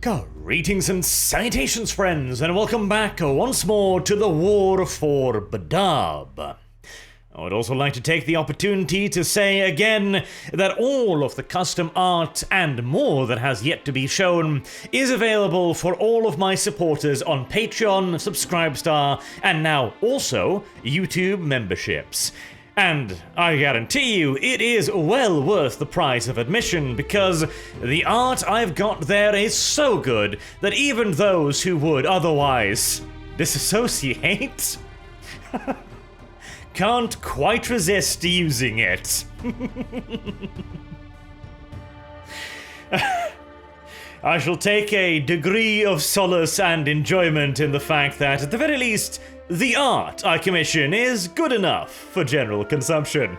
Greetings and salutations, friends, and welcome back once more to the War for Badab. I would also like to take the opportunity to say again that all of the custom art and more that has yet to be shown is available for all of my supporters on Patreon, Subscribestar, and now also YouTube memberships. And I guarantee you, it is well worth the price of admission because the art I've got there is so good that even those who would otherwise disassociate can't quite resist using it. I shall take a degree of solace and enjoyment in the fact that, at the very least, the art I commission is good enough for general consumption.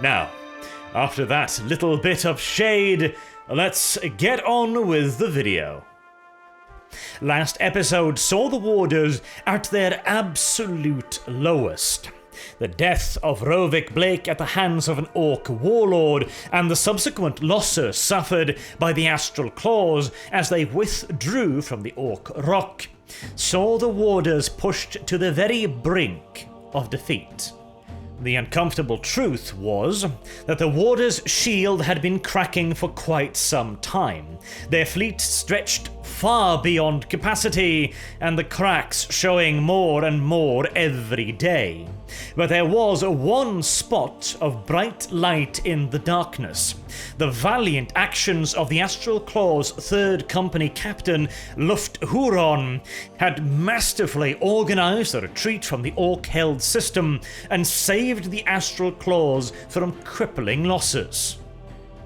Now, after that little bit of shade, let's get on with the video. Last episode saw the Warders at their absolute lowest. The death of Rovik Blake at the hands of an Orc warlord, and the subsequent losses suffered by the Astral Claws as they withdrew from the Orc Rock, saw the Warders pushed to the very brink of defeat. The uncomfortable truth was that the Warders' shield had been cracking for quite some time. Their fleet stretched far beyond capacity, and the cracks showing more and more every day. But there was one spot of bright light in the darkness. The valiant actions of the Astral Claws' 3rd Company Captain, Lufthuron, had masterfully organized a retreat from the Orc-held system and saved the Astral Claws from crippling losses.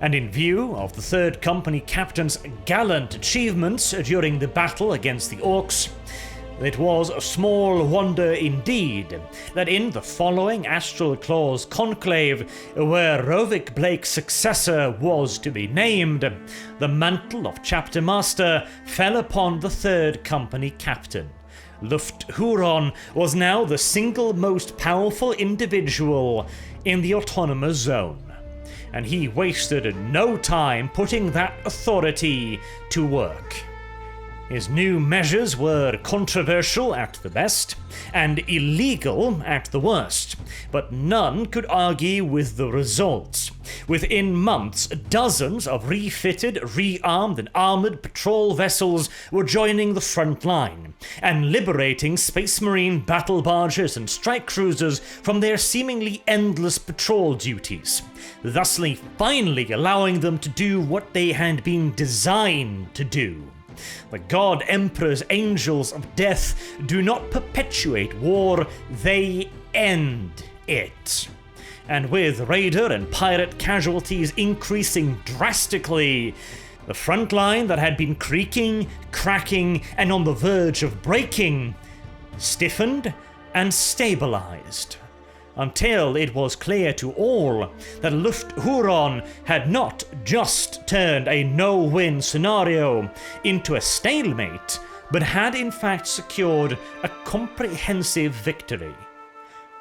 And in view of the 3rd Company Captain's gallant achievements during the battle against the Orcs, it was a small wonder indeed that in the following Astral Claws conclave, where Rovik Blake's successor was to be named, the mantle of Chapter Master fell upon the 3rd Company Captain. Lufthuron was now the single most powerful individual in the Autonomous Zone, and he wasted no time putting that authority to work. His new measures were controversial at the best, and illegal at the worst, but none could argue with the results. Within months, dozens of refitted, rearmed, and armored patrol vessels were joining the front line, and liberating Space Marine battle barges and strike cruisers from their seemingly endless patrol duties, thusly finally allowing them to do what they had been designed to do. The God Emperor's angels of death do not perpetuate war, they end it. And with raider and pirate casualties increasing drastically, the front line that had been creaking, cracking, and on the verge of breaking stiffened and stabilized, until it was clear to all that Lufthuron had not just turned a no-win scenario into a stalemate, but had in fact secured a comprehensive victory.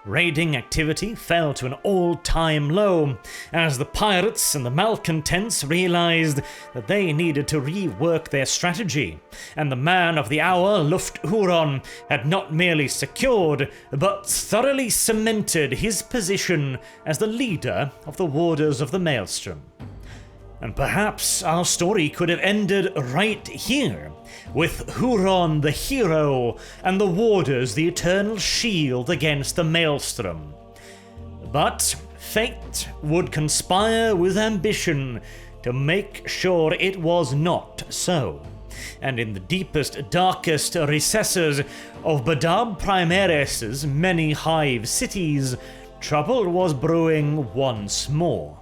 Raiding activity fell to an all-time low as the pirates and the malcontents realized that they needed to rework their strategy, and the man of the hour, Lufthuron, had not merely secured but thoroughly cemented his position as the leader of the Warders of the Maelstrom. And perhaps our story could have ended right here, with Huron the hero and the Warders the eternal shield against the Maelstrom. But fate would conspire with ambition to make sure it was not so. And in the deepest, darkest recesses of Badab Primaris's many hive cities, trouble was brewing once more.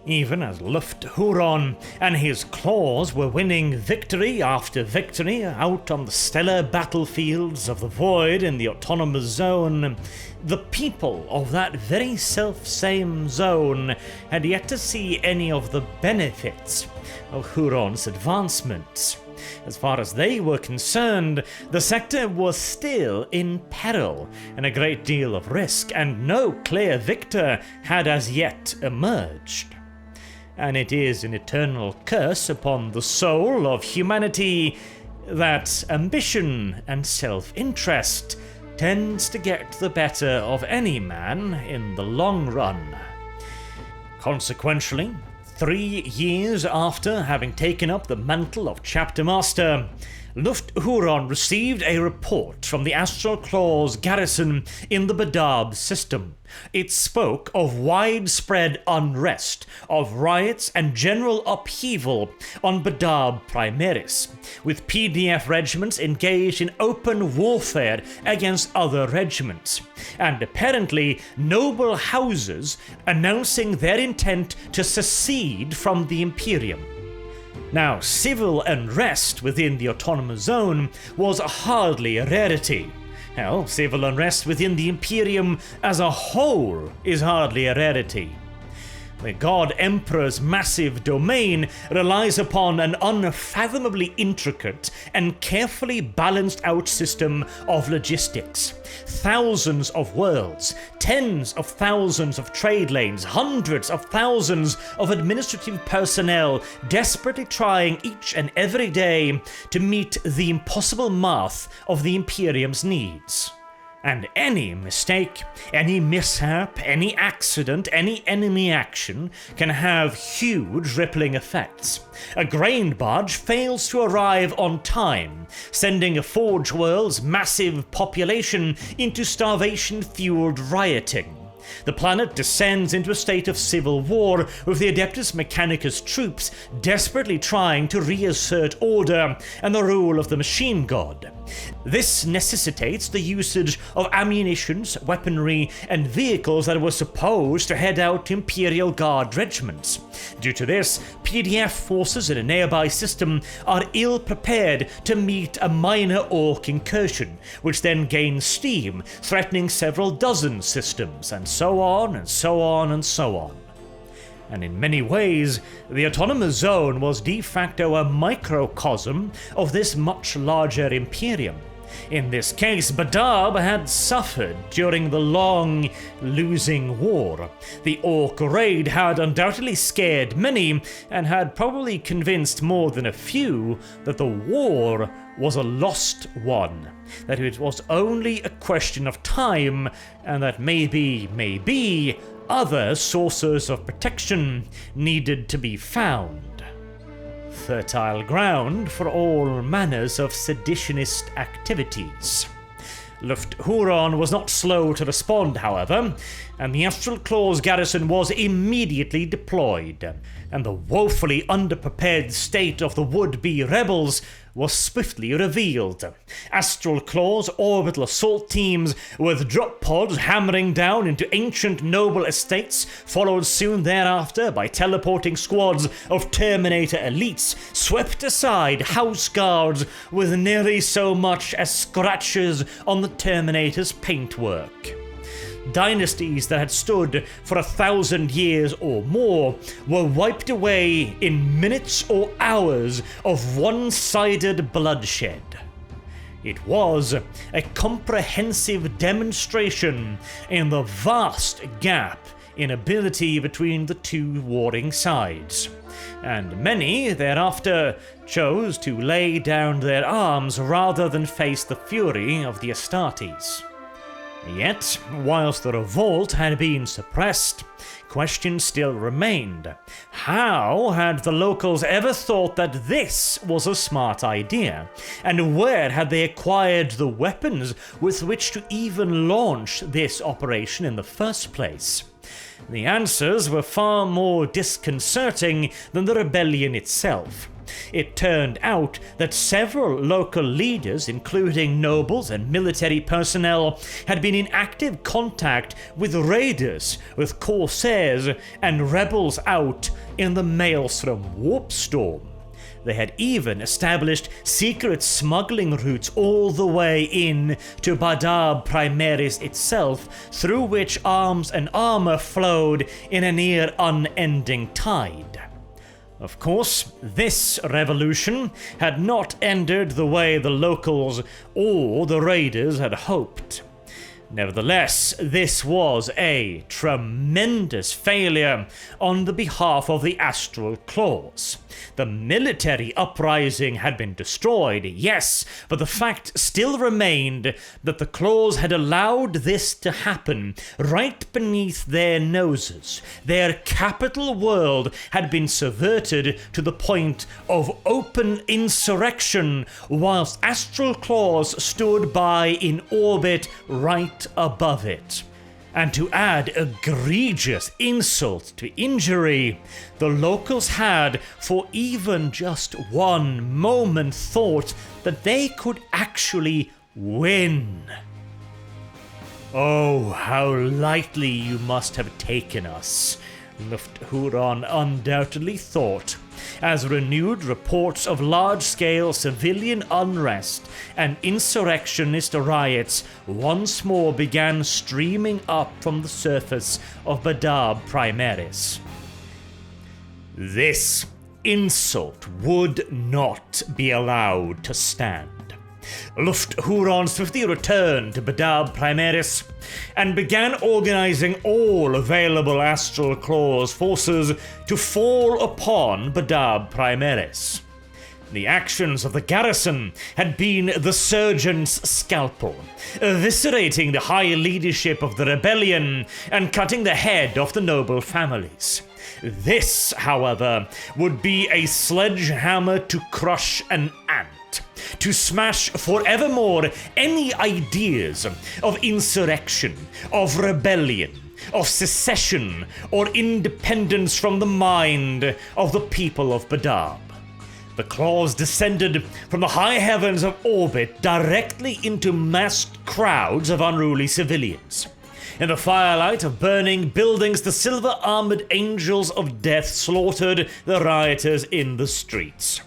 Even as Lufthuron and his claws were winning victory after victory out on the stellar battlefields of the Void in the Autonomous Zone, the people of that very self-same zone had yet to see any of the benefits of Huron's advancements. As far as they were concerned, the sector was still in peril and a great deal of risk, and no clear victor had as yet emerged. and it is an eternal curse upon the soul of humanity that ambition and self-interest tends to get the better of any man in the long run. Consequently, 3 years after having taken up the mantle of Chapter Master, Lufthuron received a report from the Astral Claw's garrison in the Badab system. It spoke of widespread unrest, of riots and general upheaval on Badab Primaris, with PDF regiments engaged in open warfare against other regiments, and apparently noble houses announcing their intent to secede from the Imperium. Now, civil unrest within the Autonomous Zone was hardly a rarity. Hell, civil unrest within the Imperium as a whole is hardly a rarity. The God Emperor's massive domain relies upon an unfathomably intricate and carefully balanced out system of logistics. Thousands of worlds, tens of thousands of trade lanes, hundreds of thousands of administrative personnel desperately trying each and every day to meet the impossible math of the Imperium's needs. And any mistake, any mishap, any accident, any enemy action can have huge rippling effects. A grain barge fails to arrive on time, sending a Forge World's massive population into starvation-fueled rioting. The planet descends into a state of civil war, with the Adeptus Mechanicus troops desperately trying to reassert order and the rule of the machine god. This necessitates the usage of ammunitions, weaponry, and vehicles that were supposed to head out to Imperial Guard regiments. Due to this, PDF forces in a nearby system are ill-prepared to meet a minor Orc incursion, which then gains steam, threatening several dozen systems, and so on, and so on, and so on. And in many ways, the Autonomous Zone was de facto a microcosm of this much larger Imperium. In this case, Badab had suffered during the long, losing war. The Orc raid had undoubtedly scared many, and had probably convinced more than a few that the war was a lost one, that it was only a question of time, and that maybe, other sources of protection needed to be found. Fertile ground for all manners of seditionist activities. Lufthuron was not slow to respond, however, and the Astral Claw's garrison was immediately deployed, and the woefully underprepared state of the would-be rebels was swiftly revealed. Astral Claw's orbital assault teams, with drop pods hammering down into ancient noble estates, followed soon thereafter by teleporting squads of Terminator elites, swept aside house guards with nearly so much as scratches on the Terminator's paintwork. Dynasties that had stood for 1,000 years or more were wiped away in minutes or hours of one-sided bloodshed. It was a comprehensive demonstration in the vast gap in ability between the two warring sides, and many thereafter chose to lay down their arms rather than face the fury of the Astartes. Yet, whilst the revolt had been suppressed, questions still remained. How had the locals ever thought that this was a smart idea? And where had they acquired the weapons with which to even launch this operation in the first place? The answers were far more disconcerting than the rebellion itself. It turned out that several local leaders, including nobles and military personnel, had been in active contact with raiders, with corsairs, and rebels out in the Maelstrom warp storm. They had even established secret smuggling routes all the way in to Badab Primaris itself, through which arms and armor flowed in a near unending tide. Of course, this revolution had not ended the way the locals or the raiders had hoped. Nevertheless, this was a tremendous failure on the behalf of the Astral Claws. The military uprising had been destroyed, yes, but the fact still remained that the Claws had allowed this to happen right beneath their noses. Their capital world had been subverted to the point of open insurrection, whilst Astral Claws stood by in orbit right above it. And to add egregious insult to injury, the locals had, for even just one moment, thought that they could actually win. Oh, how lightly you must have taken us, Lufthuron undoubtedly thought, as renewed reports of large-scale civilian unrest and insurrectionist riots once more began streaming up from the surface of Badab Primaris. This insult would not be allowed to stand. Lufthuron swiftly returned to Badab Primaris and began organizing all available Astral Claws forces to fall upon Badab Primaris. The actions of the garrison had been the surgeon's scalpel, eviscerating the high leadership of the rebellion and cutting the head off the noble families. This, however, would be a sledgehammer to crush an ant, to smash forevermore any ideas of insurrection, of rebellion, of secession, or independence from the mind of the people of Badab. The claws descended from the high heavens of orbit directly into massed crowds of unruly civilians. In the firelight of burning buildings, the silver-armored angels of death slaughtered the rioters in the streets.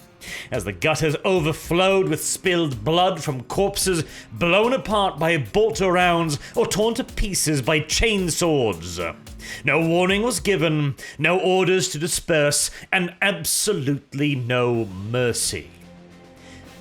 As the gutters overflowed with spilled blood from corpses blown apart by bolter rounds or torn to pieces by chainswords. No warning was given, no orders to disperse, and absolutely no mercy.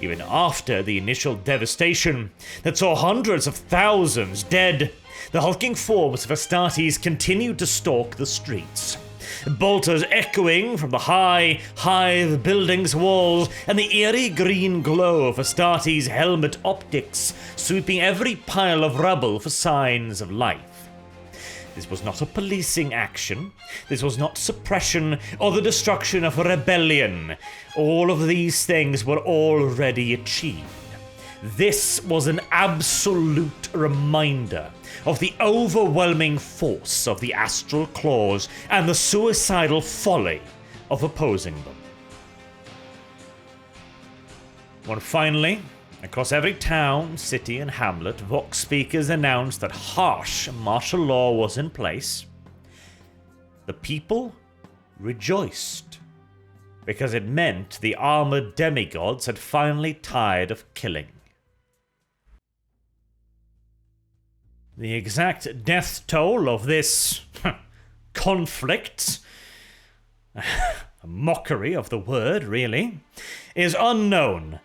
Even after the initial devastation that saw hundreds of thousands dead, the hulking forms of Astartes continued to stalk the streets. Bolters echoing from the high hive building's walls and the eerie green glow of Astartes' helmet optics sweeping every pile of rubble for signs of life. This was not a policing action. This was not suppression or the destruction of a rebellion. All of these things were already achieved. This was an absolute reminder of the overwhelming force of the Astral Claws and the suicidal folly of opposing them. When finally, across every town, city, and hamlet, vox speakers announced that harsh martial law was in place, the people rejoiced, because it meant the armored demigods had finally tired of killing. The exact death toll of this conflict, a mockery of the word, really, is unknown.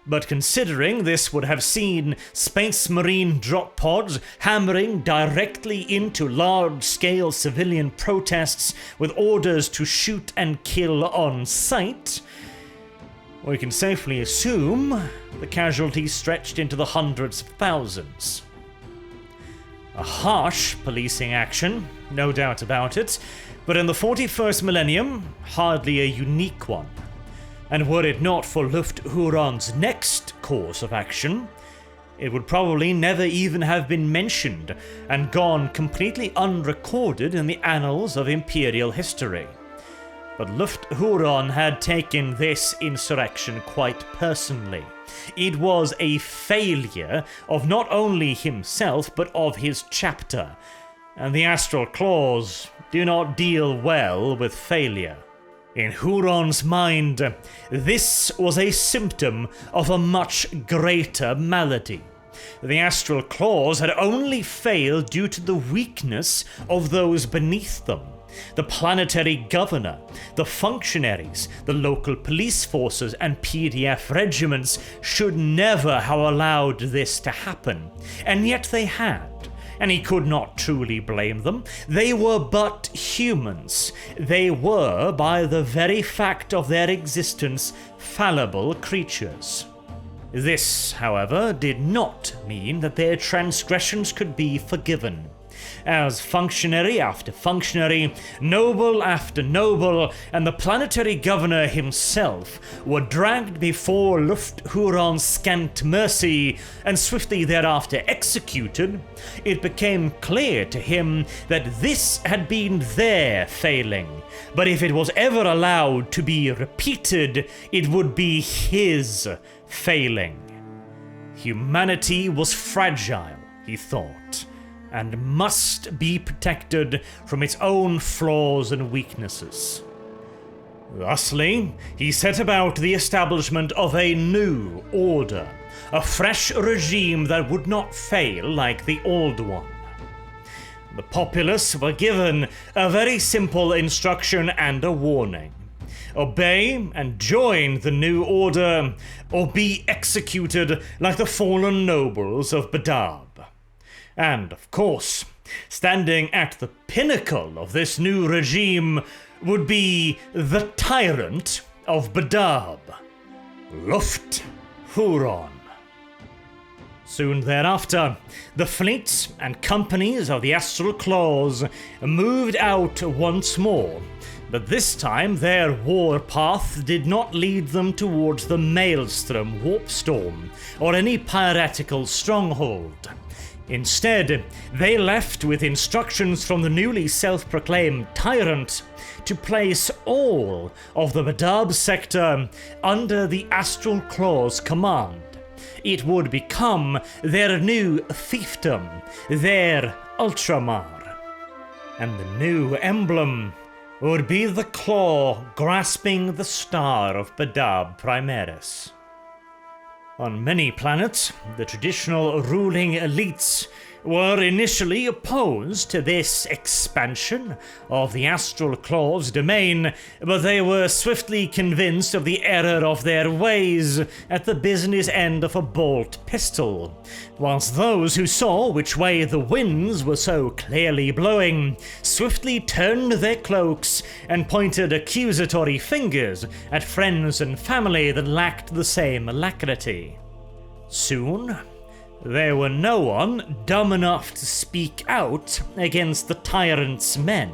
But considering this would have seen Space Marine drop pods hammering directly into large-scale civilian protests with orders to shoot and kill on sight, we can safely assume the casualties stretched into the hundreds of thousands. A harsh policing action, no doubt about it, but in the 41st millennium, hardly a unique one. And were it not for Lufthuron's next course of action, it would probably never even have been mentioned and gone completely unrecorded in the annals of Imperial history. But Lufthuron had taken this insurrection quite personally. It was a failure of not only himself, but of his chapter. And the Astral Claws do not deal well with failure. In Huron's mind, this was a symptom of a much greater malady. The Astral Claws had only failed due to the weakness of those beneath them. The planetary governor, the functionaries, the local police forces, and PDF regiments should never have allowed this to happen, and yet they had. and he could not truly blame them. They were but humans. They were, by the very fact of their existence, fallible creatures. This, however, did not mean that their transgressions could be forgiven. As functionary after functionary, noble after noble, and the planetary governor himself were dragged before Lufthuron's scant mercy and swiftly thereafter executed, it became clear to him that this had been their failing, but if it was ever allowed to be repeated, it would be his failing. Humanity was fragile, he thought, and must be protected from its own flaws and weaknesses. Thusly, he set about the establishment of a new order, a fresh regime that would not fail like the old one. The populace were given a very simple instruction and a warning. Obey and join the new order, or be executed like the fallen nobles of Badab. And, of course, standing at the pinnacle of this new regime would be the Tyrant of Badab, Lufthuron. Soon thereafter, the fleets and companies of the Astral Claws moved out once more, but this time their war path did not lead them towards the Maelstrom Warpstorm or any piratical stronghold. Instead, they left with instructions from the newly self-proclaimed Tyrant to place all of the Badab sector under the Astral Claws' command. It would become their new fiefdom, their Ultramar. And the new emblem would be the claw grasping the star of Badab Primaris. On many planets, the traditional ruling elites were initially opposed to this expansion of the Astral Claws' domain, but they were swiftly convinced of the error of their ways at the business end of a bolt pistol, whilst those who saw which way the winds were so clearly blowing swiftly turned their cloaks and pointed accusatory fingers at friends and family that lacked the same alacrity. Soon, there were no one dumb enough to speak out against the Tyrant's men.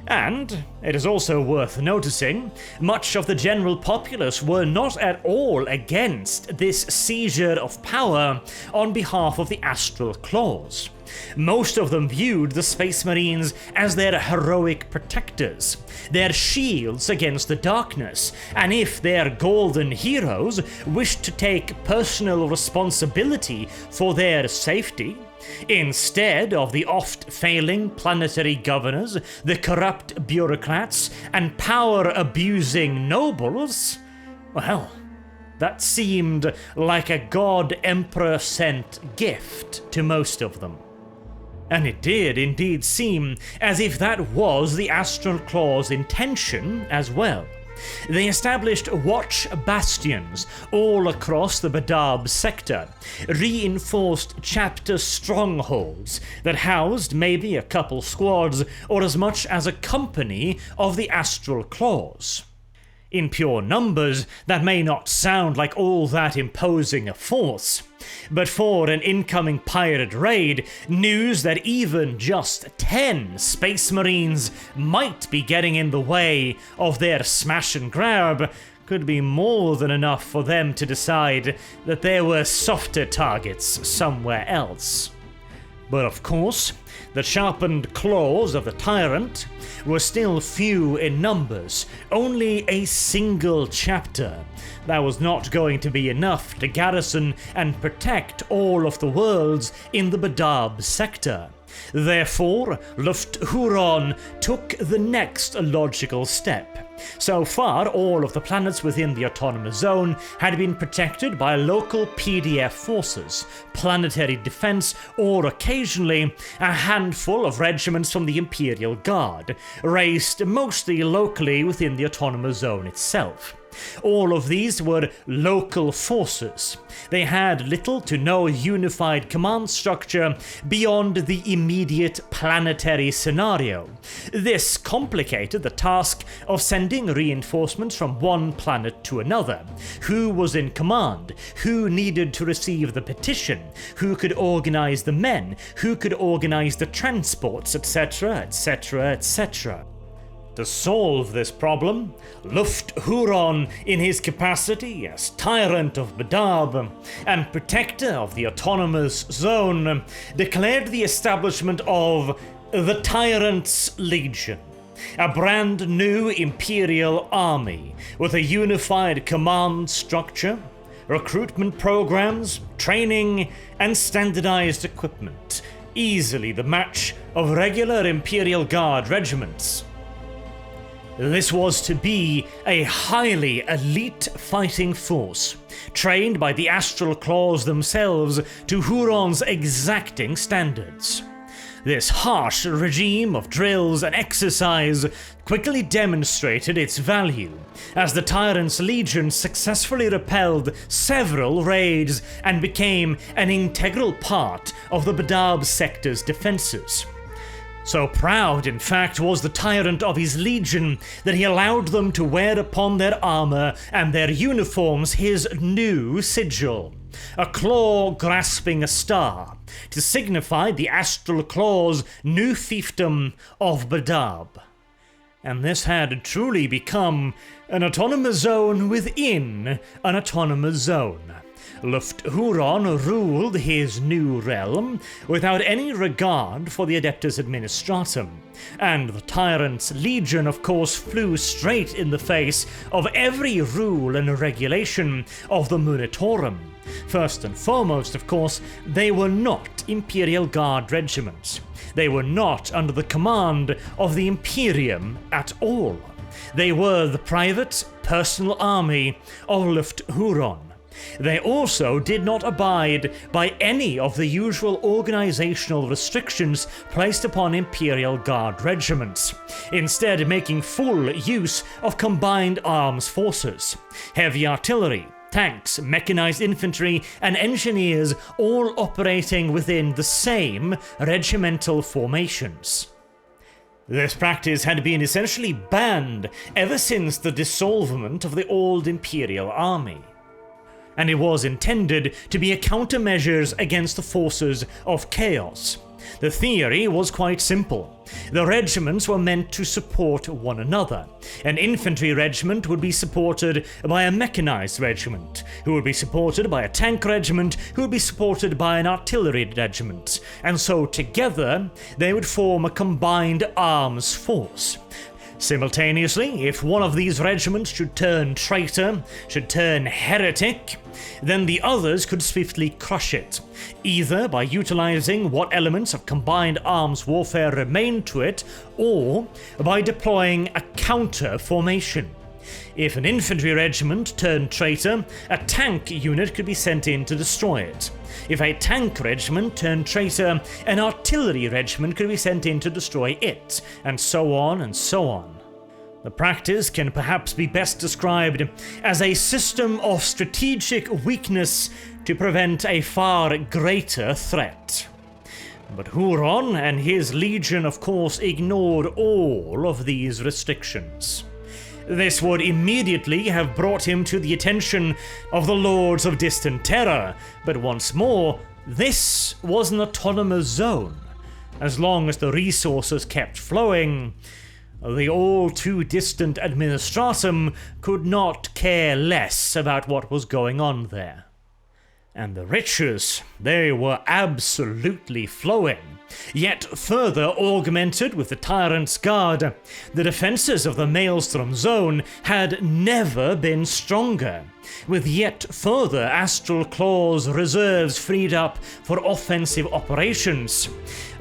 And, it is also worth noticing, much of the general populace were not at all against this seizure of power on behalf of the Astral Claws. Most of them viewed the Space Marines as their heroic protectors, their shields against the darkness, and if their golden heroes wished to take personal responsibility for their safety, instead of the oft-failing planetary governors, the corrupt bureaucrats, and power-abusing nobles, well, that seemed like a God-Emperor-sent gift to most of them. And it did indeed seem as if that was the Astral Claws' intention as well. They established watch bastions all across the Badab sector, reinforced chapter strongholds that housed maybe a couple squads or as much as a company of the Astral Claws. In pure numbers, that may not sound like all that imposing a force, but for an incoming pirate raid, news that even just 10 Space Marines might be getting in the way of their smash and grab could be more than enough for them to decide that there were softer targets somewhere else. But of course, the sharpened claws of the Tyrant were still few in numbers, only a single chapter. That was not going to be enough to garrison and protect all of the worlds in the Badab sector. Therefore, Lufthuron took the next logical step. So far, all of the planets within the Autonomous Zone had been protected by local PDF forces, planetary defense, or occasionally a handful of regiments from the Imperial Guard, raised mostly locally within the Autonomous Zone itself. All of these were local forces. They had little to no unified command structure beyond the immediate planetary scenario. This complicated the task of sending reinforcements from one planet to another. Who was in command? Who needed to receive the petition? Who could organize the men? Who could organize the transports, etc., etc., etc.? To solve this problem, Lufthuron, in his capacity as Tyrant of Badab and Protector of the Autonomous Zone, declared the establishment of the Tyrant's Legion, a brand new Imperial army with a unified command structure, recruitment programs, training, and standardized equipment, easily the match of regular Imperial Guard regiments. This was to be a highly elite fighting force, trained by the Astral Claws themselves to Huron's exacting standards. This harsh regime of drills and exercise quickly demonstrated its value, as the Tyrant's Legion successfully repelled several raids and became an integral part of the Badab sector's defenses. So proud, in fact, was the Tyrant of his legion that he allowed them to wear upon their armor and their uniforms his new sigil, a claw grasping a star, to signify the Astral Claw's new fiefdom of Badab. And this had truly become an autonomous zone within an autonomous zone. Lufthuron ruled his new realm without any regard for the Adeptus Administratum, and the Tyrant's Legion of course flew straight in the face of every rule and regulation of the Munitorum. First and foremost, of course, they were not Imperial Guard regiments. They were not under the command of the Imperium at all. They were the private, personal army of Lufthuron. They also did not abide by any of the usual organizational restrictions placed upon Imperial Guard regiments, instead making full use of combined arms forces, heavy artillery, tanks, mechanized infantry, and engineers all operating within the same regimental formations. This practice had been essentially banned ever since the dissolvement of the old Imperial Army, and it was intended to be a countermeasure against the forces of chaos. The theory was quite simple. The regiments were meant to support one another. An infantry regiment would be supported by a mechanized regiment, who would be supported by a tank regiment, who would be supported by an artillery regiment, and so together they would form a combined arms force. Simultaneously, if one of these regiments should turn traitor, should turn heretic, then the others could swiftly crush it, either by utilizing what elements of combined arms warfare remained to it, or by deploying a counter formation. If an infantry regiment turned traitor, a tank unit could be sent in to destroy it. If a tank regiment turned traitor, an artillery regiment could be sent in to destroy it, and so on and so on. The practice can perhaps be best described as a system of strategic weakness to prevent a far greater threat. But Huron and his legion of course ignored all of these restrictions. This would immediately have brought him to the attention of the Lords of Distant Terror, but once more, this was an autonomous zone. As long as the resources kept flowing, the all-too-distant Administratum could not care less about what was going on there. And the riches, they were absolutely flowing. Yet further augmented with the Tyrant's Guard, the defenses of the Maelstrom Zone had never been stronger, with yet further Astral Claws reserves freed up for offensive operations.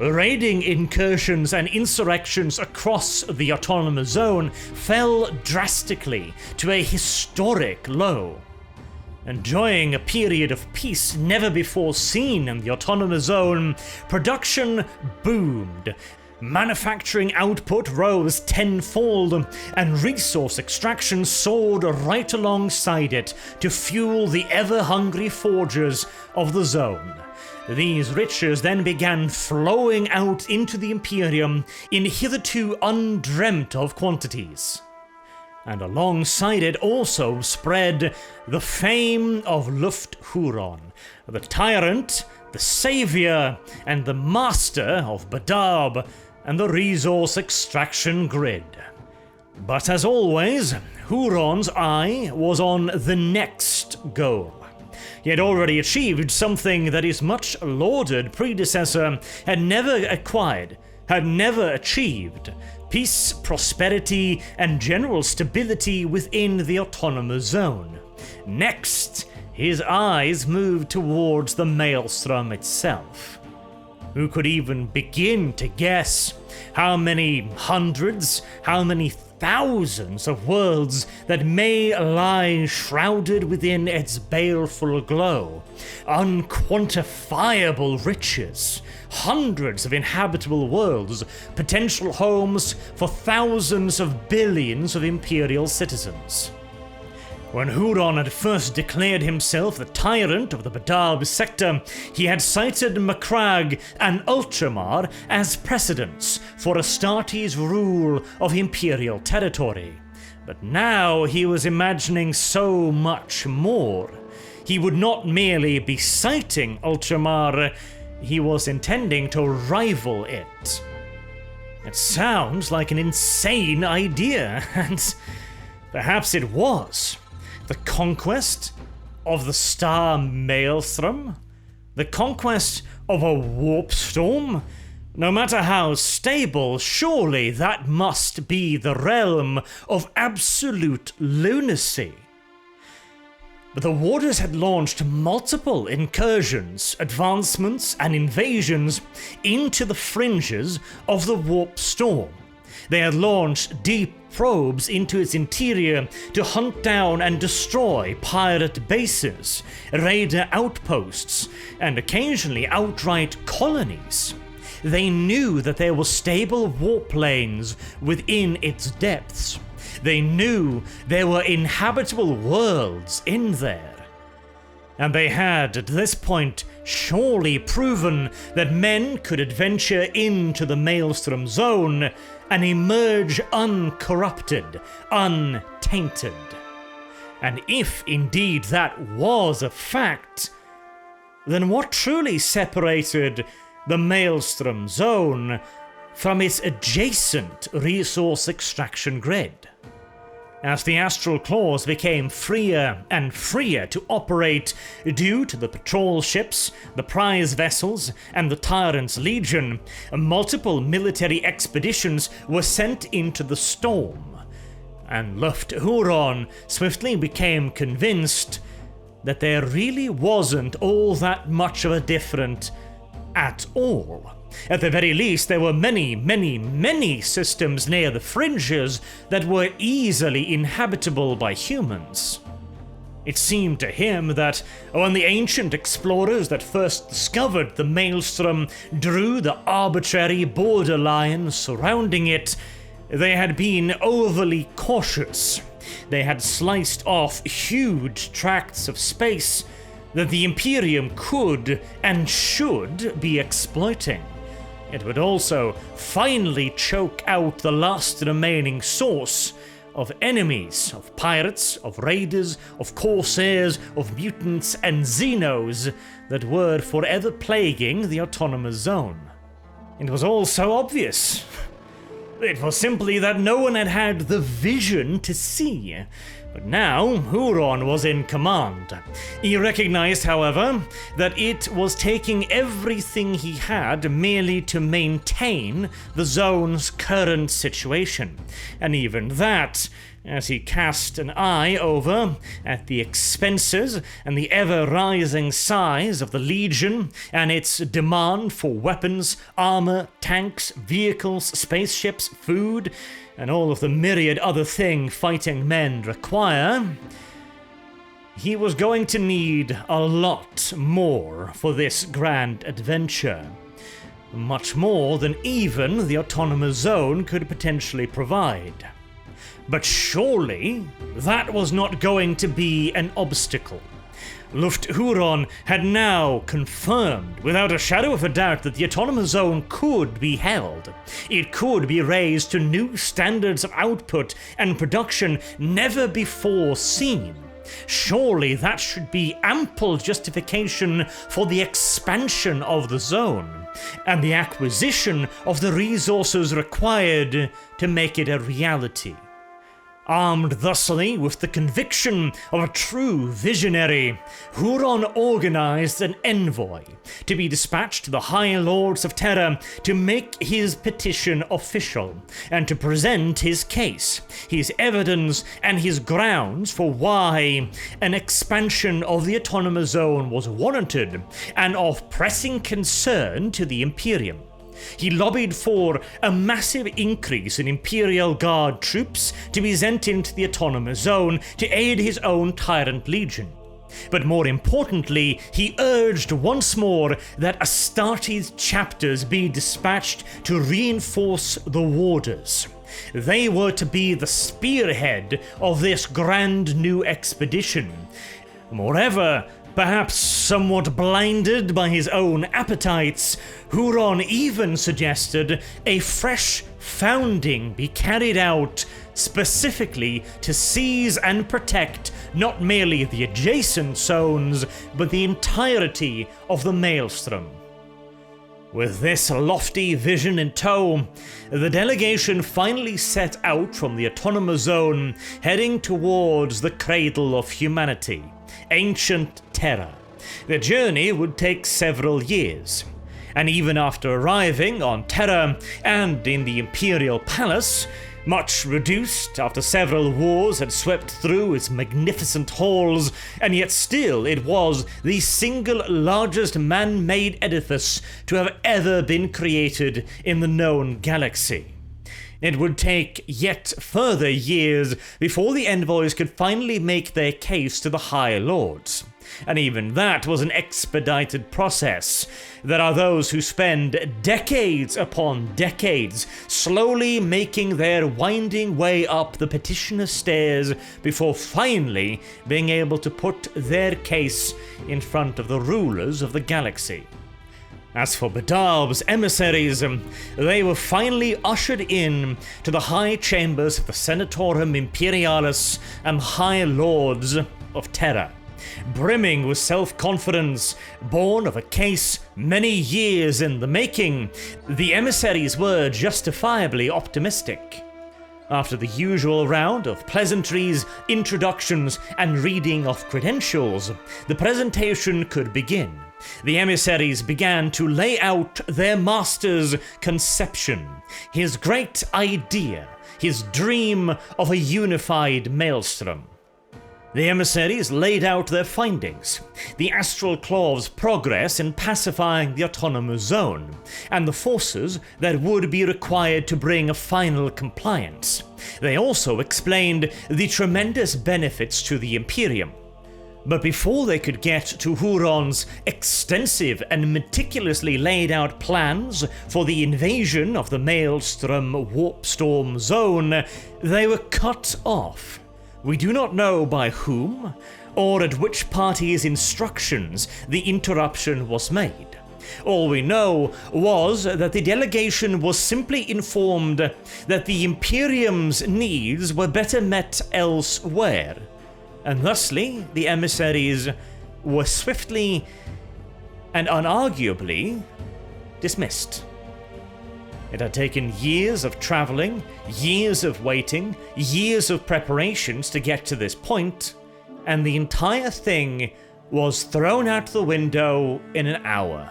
Raiding incursions and insurrections across the Autonomous Zone fell drastically to a historic low. Enjoying a period of peace never before seen in the Autonomous Zone, production boomed, Manufacturing output rose tenfold, and resource extraction soared right alongside it to fuel the ever-hungry forgers of the zone. These riches then began flowing out into the Imperium in hitherto undreamt of quantities. And alongside it also spread the fame of Lufthuron, the Tyrant, the Savior, and the Master of Badab and the resource extraction grid. But as always, Huron's eye was on the next goal. He had already achieved something that his much lauded predecessor had never acquired, had never achieved: peace, prosperity, and general stability within the autonomous zone. Next, his eyes moved towards the Maelstrom itself. Who could even begin to guess how many hundreds, how many thousands of worlds that may lie shrouded within its baleful glow? Unquantifiable riches, hundreds of inhabitable worlds, potential homes for thousands of billions of Imperial citizens. When Huron had first declared himself the Tyrant of the Badab sector, he had cited Macragge and Ultramar as precedents for Astartes' rule of Imperial territory. But now he was imagining so much more. He would not merely be citing Ultramar, he was intending to rival it. It sounds like an insane idea, and perhaps it was. The conquest of the star Maelstrom? The conquest of a warp storm? No matter how stable, surely that must be the realm of absolute lunacy. But the Warders had launched multiple incursions, advancements, and invasions into the fringes of the warp storm. They had launched deep probes into its interior to hunt down and destroy pirate bases, raider outposts, and occasionally outright colonies. They knew that there were stable warp lanes within its depths. They knew there were inhabitable worlds in there. And they had, at this point, surely proven that men could adventure into the Maelstrom zone and emerge uncorrupted, untainted. And if indeed that was a fact, then what truly separated the Maelstrom zone from its adjacent resource extraction grid? As the astral claws became freer and freer to operate due to the patrol ships, the prize vessels, and the Tyrant's Legion, multiple military expeditions were sent into the storm, and Lufthuron swiftly became convinced that there really wasn't all that much of a difference at all. At the very least, there were many systems near the fringes that were easily inhabitable by humans. It seemed to him that when the ancient explorers that first discovered the Maelstrom drew the arbitrary borderline surrounding it, they had been overly cautious. They had sliced off huge tracts of space that the Imperium could and should be exploiting. It would also finally choke out the last remaining source of enemies, of pirates, of raiders, of corsairs, of mutants and xenos that were forever plaguing the autonomous zone. It was all so obvious. It was simply that no one had had the vision to see. But now, Huron was in command. He recognized, however, that it was taking everything he had merely to maintain the zone's current situation. And even that, as he cast an eye over at the expenses and the ever-rising size of the Legion and its demand for weapons, armor, tanks, vehicles, spaceships, food, and all of the myriad other things fighting men require, he was going to need a lot more for this grand adventure. much more than even the autonomous zone could potentially provide. But surely that was not going to be an obstacle. Lufthuron had now confirmed, without a shadow of a doubt, that the autonomous zone could be held. It could be raised to new standards of output and production never before seen. Surely that should be ample justification for the expansion of the zone, and the acquisition of the resources required to make it a reality. Armed thusly with the conviction of a true visionary, Huron organized an envoy to be dispatched to the High Lords of Terra to make his petition official and to present his case, his evidence, and his grounds for why an expansion of the autonomous zone was warranted and of pressing concern to the Imperium. He lobbied for a massive increase in Imperial Guard troops to be sent into the autonomous zone to aid his own Tyrant Legion. But more importantly, he urged once more that Astartes chapters be dispatched to reinforce the warders. They were to be the spearhead of this grand new expedition. Moreover, perhaps somewhat blinded by his own appetites, Huron even suggested a fresh founding be carried out specifically to seize and protect not merely the adjacent zones, but the entirety of the Maelstrom. With this lofty vision in tow, the delegation finally set out from the autonomous zone, heading towards the cradle of humanity, ancient Terra. The journey would take several years, and even after arriving on Terra and in the Imperial Palace, much reduced after several wars had swept through its magnificent halls, and yet still it was the single largest man-made edifice to have ever been created in the known galaxy. It would take yet further years before the envoys could finally make their case to the High Lords. And even that was an expedited process. There are those who spend decades upon decades slowly making their winding way up the petitioner's stairs before finally being able to put their case in front of the rulers of the galaxy. As for Badab's emissaries, they were finally ushered in to the high chambers of the Senatorum Imperialis and High Lords of Terra. Brimming with self-confidence, born of a case many years in the making, the emissaries were justifiably optimistic. After the usual round of pleasantries, introductions, and reading of credentials, the presentation could begin. The emissaries began to lay out their master's conception, his great idea, his dream of a unified Maelstrom. The emissaries laid out their findings, the Astral Claw's progress in pacifying the autonomous zone, and the forces that would be required to bring a final compliance. They also explained the tremendous benefits to the Imperium. But before they could get to Huron's extensive and meticulously laid out plans for the invasion of the Maelstrom Warpstorm Zone, they were cut off. We do not know by whom, or at which party's instructions the interruption was made. All we know was that the delegation was simply informed that the Imperium's needs were better met elsewhere, and thusly the emissaries were swiftly and unarguably dismissed. It had taken years of traveling, years of waiting, years of preparations to get to this point, and the entire thing was thrown out the window in an hour.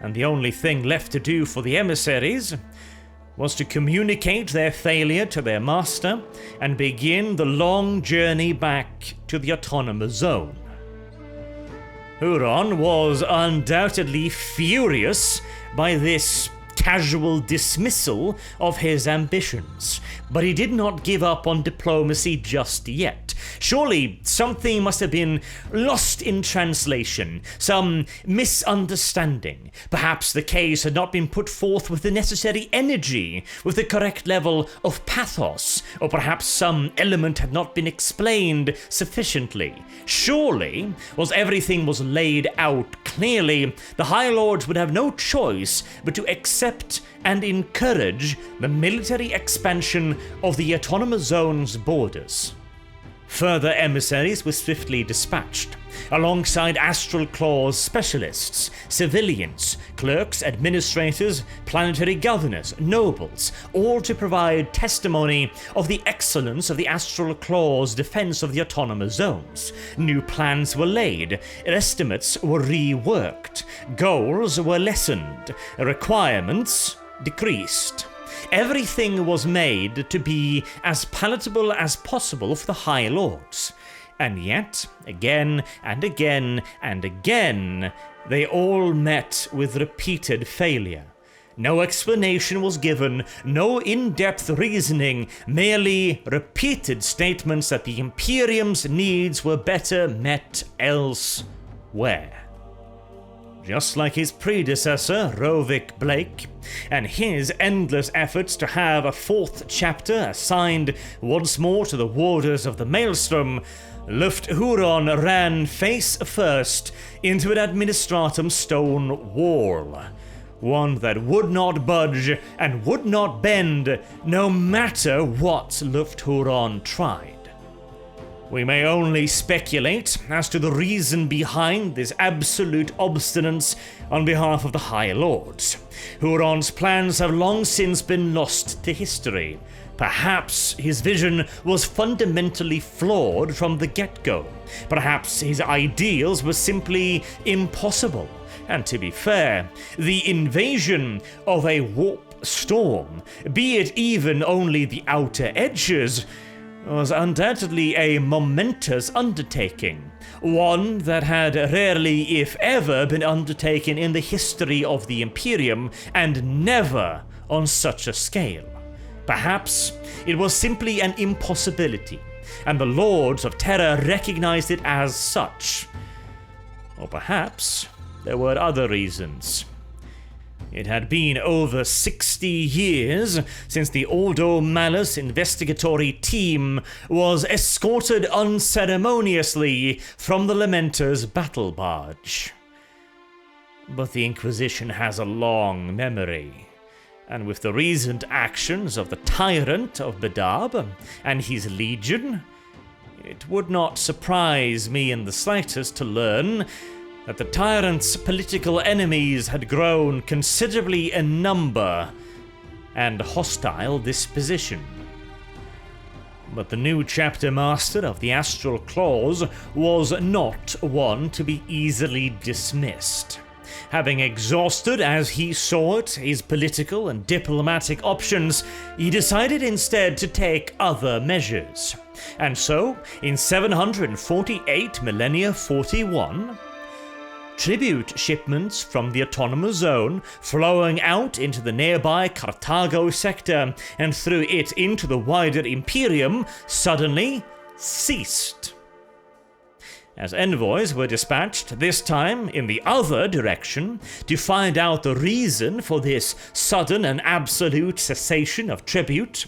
And the only thing left to do for the emissaries was to communicate their failure to their master and begin the long journey back to the autonomous zone. Huron was undoubtedly furious by this casual dismissal of his ambitions. But he did not give up on diplomacy just yet. Surely something must have been lost in translation, some misunderstanding. Perhaps the case had not been put forth with the necessary energy, with the correct level of pathos, or perhaps some element had not been explained sufficiently. Surely, once everything was laid out clearly, the High Lords would have no choice but to accept and encourage the military expansion of the Autonomous Zone's borders. Further emissaries were swiftly dispatched, alongside Astral Claw's specialists, civilians, clerks, administrators, planetary governors, nobles, all to provide testimony of the excellence of the Astral Claw's defense of the Autonomous Zones. New plans were laid, estimates were reworked, goals were lessened, requirements decreased. Everything was made to be as palatable as possible for the High Lords. And yet, again and again and again, they all met with repeated failure. No explanation was given, no in-depth reasoning, merely repeated statements that the Imperium's needs were better met elsewhere. Just like his predecessor, Rovik Blake, and his endless efforts to have a fourth chapter assigned once more to the Warders of the Maelstrom, Lufthuron ran face first into an administratum stone wall, one that would not budge and would not bend no matter what Lufthuron tried. We may only speculate as to the reason behind this absolute obstinance on behalf of the High Lords. Huron's plans have long since been lost to history. Perhaps his vision was fundamentally flawed from the get-go. Perhaps his ideals were simply impossible. And to be fair, the invasion of a warp storm, be it even only the outer edges, was undoubtedly a momentous undertaking, one that had rarely, if ever, been undertaken in the history of the Imperium, and never on such a scale. Perhaps it was simply an impossibility, and the Lords of Terror recognized it as such. Or perhaps there were other reasons. It had been over 60 years since the Ordo Malus investigatory team was escorted unceremoniously from the Lamenter's battle barge. But the Inquisition has a long memory, and with the recent actions of the Tyrant of Badab and his legion, it would not surprise me in the slightest to learn that the Tyrant's political enemies had grown considerably in number and hostile disposition. But the new chapter master of the Astral Claws was not one to be easily dismissed. Having exhausted, as he saw it, his political and diplomatic options, he decided instead to take other measures. And so, in 748 Millennia 41, tribute shipments from the Autonomous Zone flowing out into the nearby Carthago sector and through it into the wider Imperium suddenly ceased. As envoys were dispatched, this time in the other direction, to find out the reason for this sudden and absolute cessation of tribute,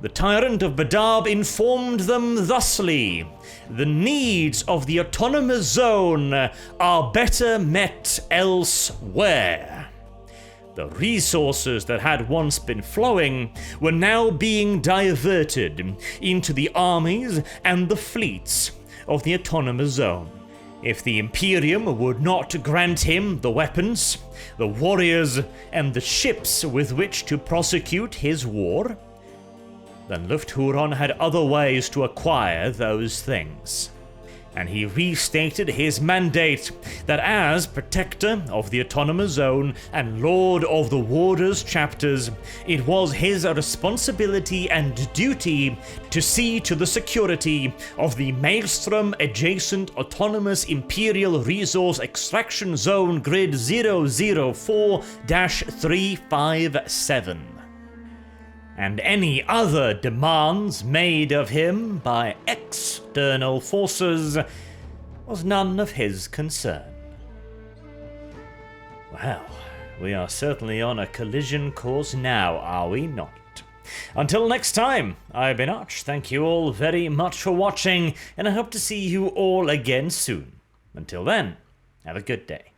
the Tyrant of Badab informed them thusly: the needs of the Autonomous Zone are better met elsewhere. The resources that had once been flowing were now being diverted into the armies and the fleets of the Autonomous Zone. If the Imperium would not grant him the weapons, the warriors, and the ships with which to prosecute his war, then Lufthuron had other ways to acquire those things. and he restated his mandate that as protector of the Autonomous Zone and lord of the Warders chapters, it was his responsibility and duty to see to the security of the Maelstrom adjacent autonomous Imperial Resource Extraction Zone Grid 004-357. And any other demands made of him by external forces was none of his concern. Well, we are certainly on a collision course now, are we not? Until next time, I've been Arch. Thank you all very much for watching, and I hope to see you all again soon. Until then, have a good day.